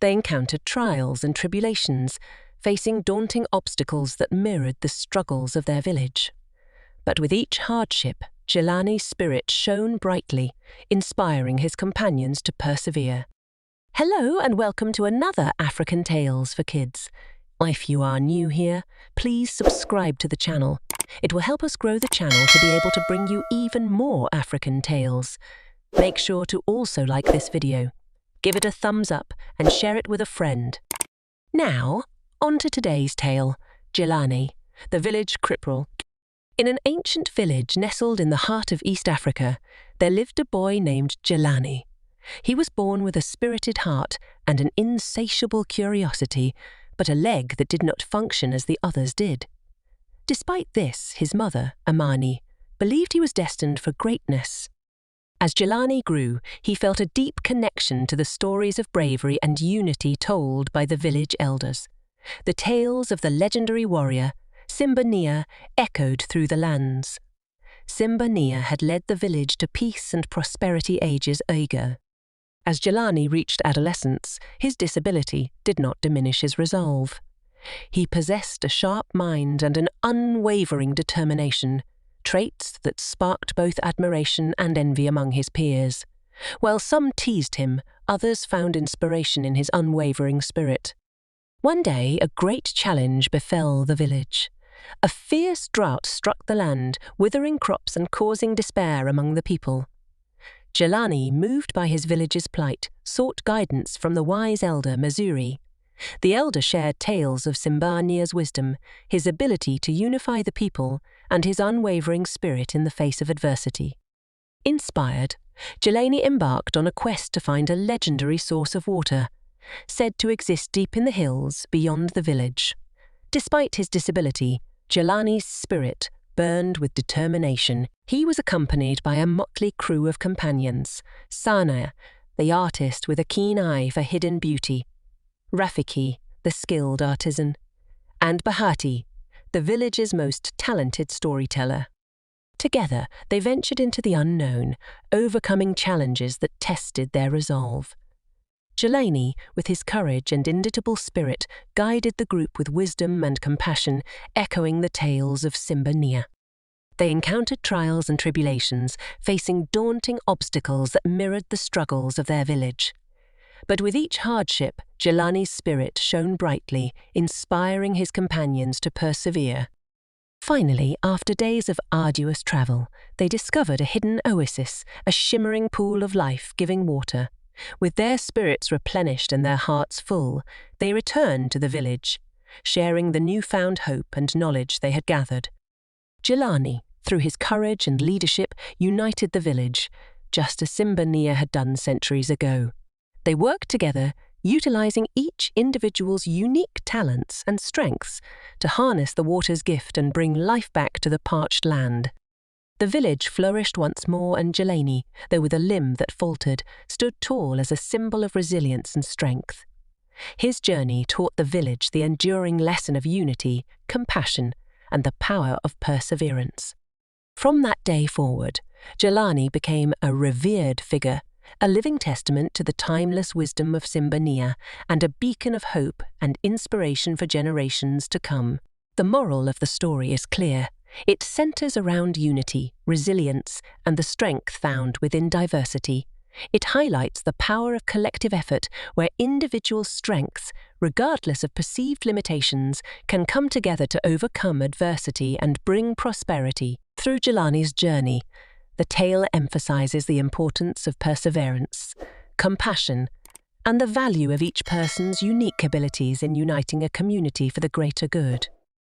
They encountered trials and tribulations, facing daunting obstacles that mirrored the struggles of their village. But with each hardship, Jelani's spirit shone brightly, inspiring his companions to persevere. Hello and welcome to another African Tales for Kids. If you are new here, please subscribe to the channel. It will help us grow the channel to be able to bring you even more African tales. Make sure to also like this video, give it a thumbs up and share it with a friend. Now, on to today's tale, Jelani, the village Cripple. In an ancient village nestled in the heart of East Africa, there lived a boy named Jelani. He was born with a spirited heart and an insatiable curiosity, but a leg that did not function as the others did. Despite this, his mother, Amani, believed he was destined for greatness. As Jelani grew, he felt a deep connection to the stories of bravery and unity told by the village elders. The tales of the legendary warrior, Simba echoed through the lands. Simba had led the village to peace and prosperity ages ago. As Jelani reached adolescence, his disability did not diminish his resolve. He possessed a sharp mind and an unwavering determination, traits that sparked both admiration and envy among his peers. While some teased him, others found inspiration in his unwavering spirit. One day, a great challenge befell the village. A fierce drought struck the land, withering crops and causing despair among the people. Jelani, moved by his village's plight, sought guidance from the wise elder Mazuri. The elder shared tales of Simba's wisdom, his ability to unify the people, and his unwavering spirit in the face of adversity. Inspired, Jelani embarked on a quest to find a legendary source of water, said to exist deep in the hills beyond the village. Despite his disability, Jelani's spirit burned with determination. He was accompanied by a motley crew of companions: Sanaa, the artist with a keen eye for hidden beauty; Rafiki, the skilled artisan; and Bahati, the village's most talented storyteller. Together, they ventured into the unknown, overcoming challenges that tested their resolve. Jelani, with his courage and indomitable spirit, guided the group with wisdom and compassion, echoing the tales of Simba. They encountered trials and tribulations, facing daunting obstacles that mirrored the struggles of their village. But with each hardship, Jelani's spirit shone brightly, inspiring his companions to persevere. Finally, after days of arduous travel, they discovered a hidden oasis, a shimmering pool of life-giving water. With their spirits replenished and their hearts full, they returned to the village, sharing the newfound hope and knowledge they had gathered. Jelani, through his courage and leadership, united the village, just as Simba had done centuries ago. They worked together, utilizing each individual's unique talents and strengths to harness the water's gift and bring life back to the parched land. The village flourished once more, and Jelani, though with a limb that faltered, stood tall as a symbol of resilience and strength. His journey taught the village the enduring lesson of unity, compassion, and the power of perseverance. From that day forward, Jelani became a revered figure, a living testament to the timeless wisdom of Simba and a beacon of hope and inspiration for generations to come. The moral of the story is clear. It centers around unity, resilience, and the strength found within diversity. It highlights the power of collective effort, where individual strengths, regardless of perceived limitations, can come together to overcome adversity and bring prosperity. Through Jelani's journey, the tale emphasizes the importance of perseverance, compassion, and the value of each person's unique abilities in uniting a community for the greater good.